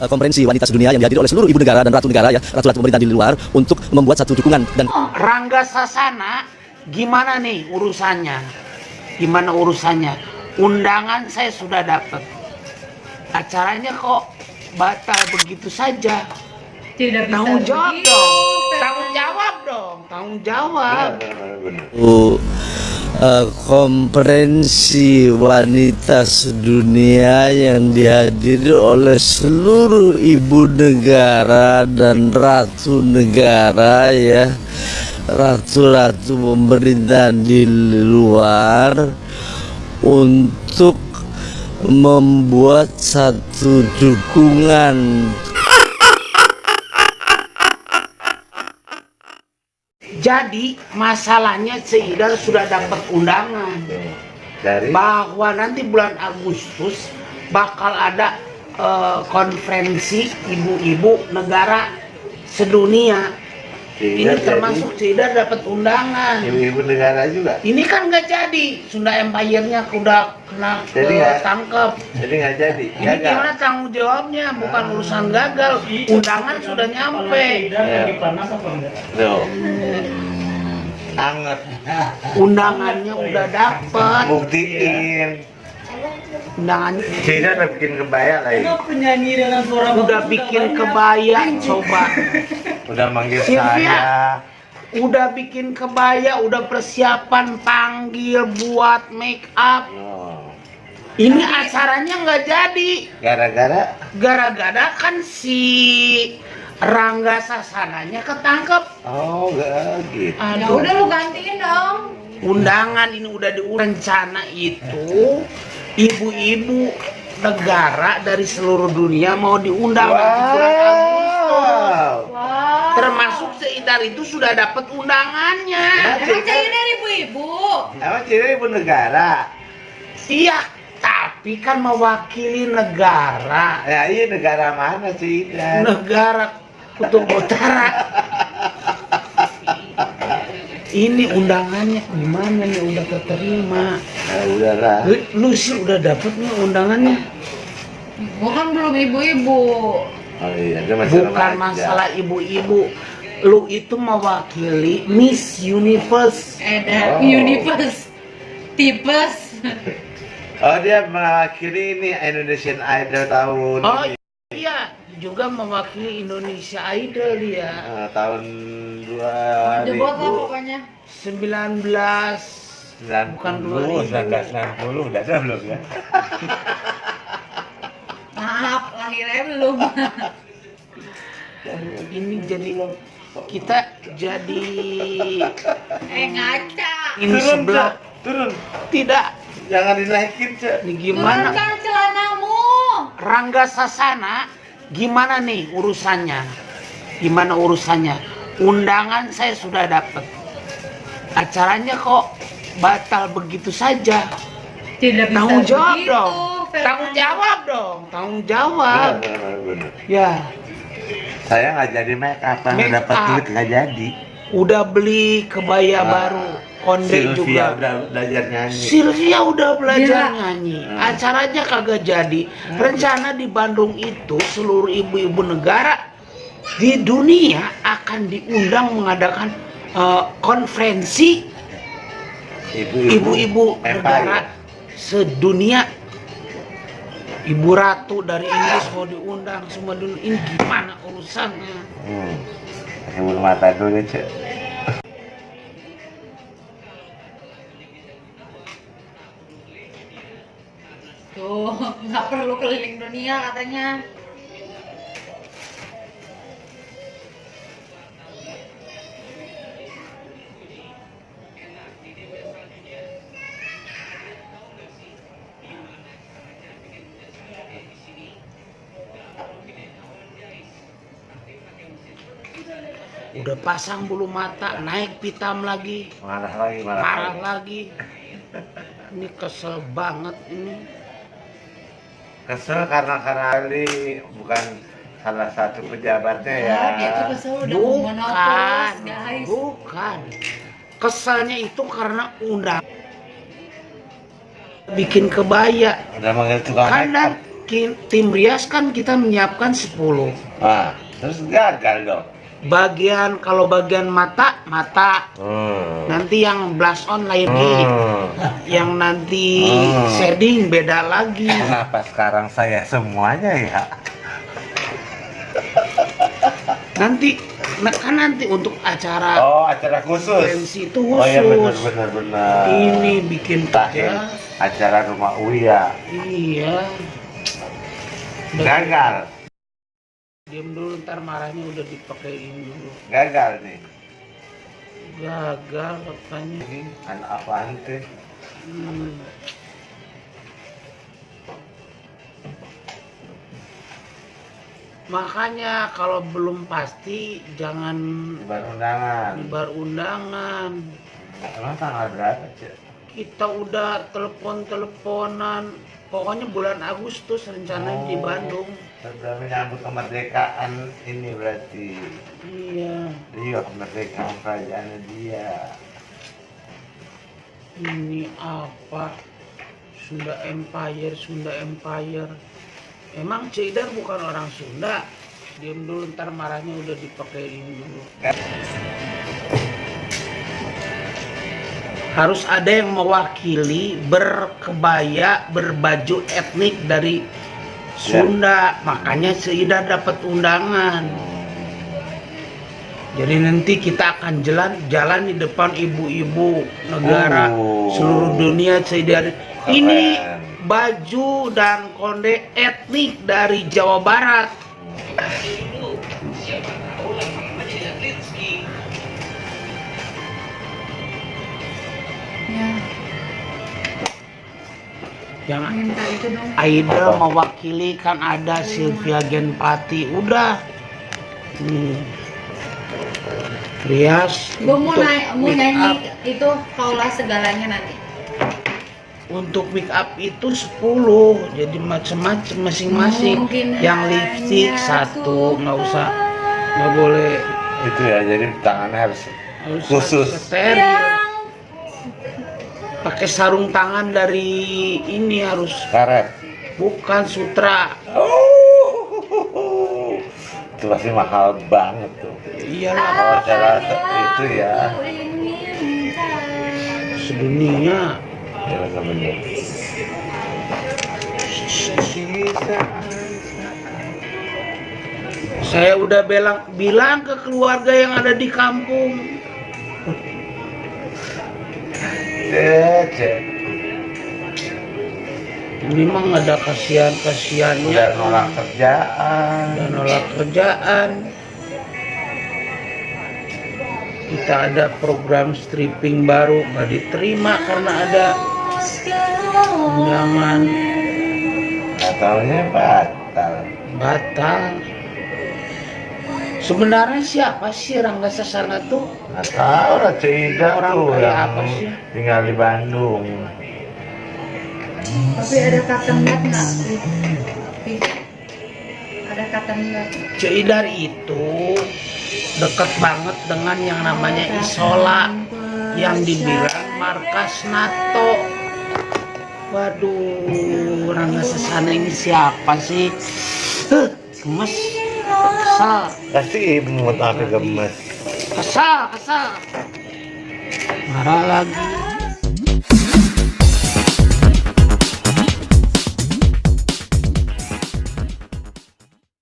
konferensi wanita sedunia yang dihadiri oleh seluruh ibu negara dan ratu negara, ya, ratu-ratu pemerintah di luar, untuk membuat satu dukungan. Dan Rangga Sasana, gimana nih urusannya? Gimana urusannya? Undangan saya sudah dapat. Acaranya kok batal begitu saja? Tidak bisa Tanggung jawab begitu, dong. Fernando. Tanggung jawab dong. Tanggung jawab. konferensi wanita sedunia yang dihadiri oleh seluruh ibu negara dan ratu negara, ya, ratu-ratu pemerintahan di luar, untuk membuat satu dukungan. Jadi masalahnya Seidar sudah dapat undangan bahwa nanti bulan Agustus bakal ada konferensi ibu-ibu negara sedunia. Ini termasuk Seidar dapat undangan. Ibu-ibu negara juga. Ini kan nggak jadi, Sunda Empire-nya udah kena tangkep. Jadi nggak jadi. Ini gimana tanggung jawabnya? Bukan urusan gagal. Undangan sudah nyampe. Tuh. Anget. Undangannya udah dapet. Buktiin. Undangannya Cina udah bikin kebaya lagi. Penyanyi dengan suara udah bikin kebaya, coba. Udah manggil Sylvia. saya. Udah bikin kebaya, udah persiapan panggil buat make up. Oh. Ini acaranya nggak jadi. Gara-gara kan si Rangga Sasananya ketangkep. Oh, enggak gitu. Ya udah lu gantiin dong. Undangan ini udah rencana itu ibu-ibu negara dari seluruh dunia mau diundang nanti bulan Agustus. Wah. Termasuk Seidar itu sudah dapat undangannya. Emang saya dari ibu-ibu. Emang Cina ibu negara? Iya, tapi kan mewakili negara. Ya iya, negara mana Cina? Negara Kutub Utara. Ini undangannya gimana nih, udah keterima? Ya udahlah. Lu sih udah dapet nih undangannya? Gua kan belum ibu-ibu. Oh iya, itu masih Bukan remaja. masalah ibu-ibu. Lu itu mewakili Miss Universe. Ada Oh. universe. Tipes. Oh, dia mewakili ini Indonesian Idol tahun Oh ini. iya, juga mewakili Indonesia Idol dia. Tahun Jebot lah 2000. pokoknya. 19 bukan 2000. 1990 udah ada belum ya? Maaf, lahirnya belum. Ini jadi kita jadi Ngaca. ini sebelah turun. tidak. Jangan dinaikin, Cek. Ini gimana? Turunkan celanamu. Rangga Sasana, gimana nih urusannya? Gimana urusannya? Undangan saya sudah dapat. Acaranya kok batal begitu saja? Tidak bisa Tanggung jawab begitu, dong. Fernando. Tanggung jawab dong. Tanggung jawab. Bener. Ya, Saya nggak jadi make up, nggak Make dapat up. duit nggak jadi. udah beli kebaya baru, konde Sylvia juga. udah belajar nyanyi. Sylvia udah belajar Gila. nyanyi. Acaranya kagak jadi. Rencana di Bandung itu seluruh ibu-ibu negara di dunia akan diundang mengadakan konferensi ibu-ibu negara sedunia. Ibu ratu dari Inggris mau diundang semua dulu. Ini gimana urusannya? Ibu mata dulu, Cek. Tuh, nggak perlu keliling dunia katanya. Udah pasang bulu mata, naik pitam lagi, Marah lagi, marah marah lagi. lagi. Ini kesel banget ini. Kesel karena ini bukan salah satu pejabatnya ya. Dia tuh kesel udah mau Bukan, menopos, guys. bukan. Keselnya itu karena undang bikin kebaya. Udah manggil tukang Kan make up. tim rias kan kita menyiapkan 10. Ah, terus gagal dong. Kalau bagian mata nanti yang blush on lagi, yang nanti shading beda lagi. Kenapa sekarang saya semuanya ya? Nanti kan nanti untuk acara Acara khusus. konferensi itu khusus. Oh iya benar. Ini bikin Terakhir acara rumah Uya. Iya. Gagal. Diam dulu, ntar marahnya udah dipakein dulu. Gagal nih. Gagal katanya. Ini anak apaan tuh? Hmm. Makanya kalau belum pasti jangan Sebar undangan. nyebar undangan. Emang tanggal berapa, Cek? Kita udah telepon-teleponan. Pokoknya bulan Agustus rencananya di Bandung. Sudah menyambut kemerdekaan ini berarti. Iya. Iya, kemerdekaan kerajaannya dia. Ini apa? Sunda Empire. Emang Cedar bukan orang Sunda. Diam dulu, ntar marahnya udah dipakein dulu. Harus ada yang mewakili berkebaya, berbaju etnik dari Sunda. Makanya Cedar dapat undangan. Jadi nanti kita akan jalan di depan ibu-ibu negara seluruh dunia. Cedar ini baju dan konde etnik dari Jawa Barat. Ya, Yang minta itu dong. Aida mewakili kan ada Sylvia Genpati. Udah. Rias. Gue mau untuk mau make nyanyi up. itu kaulah segalanya nanti. Untuk make up itu 10, jadi macam-macam masing-masing. Mungkin Yang lipstick hanya 1, nggak boleh Itu ya, jadi tangannya harus khusus. steril. Pakai sarung tangan dari ini harus, Karet. bukan sutra. Itu pasti mahal banget tuh. Iyalah, Kalau acara itu ya. sedunia. Ya benar. Saya udah bilang ke keluarga yang ada di kampung. Cek. Ini mah nggak ada kasihan-kasihannya. Udah nolak kerjaan. Udah nolak kerjaan. Kita ada program stripping baru, nggak diterima karena ada undangan. Nggak taunya batal. Sebenarnya siapa sih Rangga Sasana tuh? Nggak tahu lah, Cida Orang tuh kayak yang apa sih? tinggal di Bandung. Tapi ada kata enggak nggak? Ada kata enggak? Ceidar itu dekat banget dengan yang namanya Isola, yang dibilang markas NATO. Waduh, Rangga Sasana ini siapa sih? Gemes, kesal, Kasih imut apa gemes. kesal, marah lagi.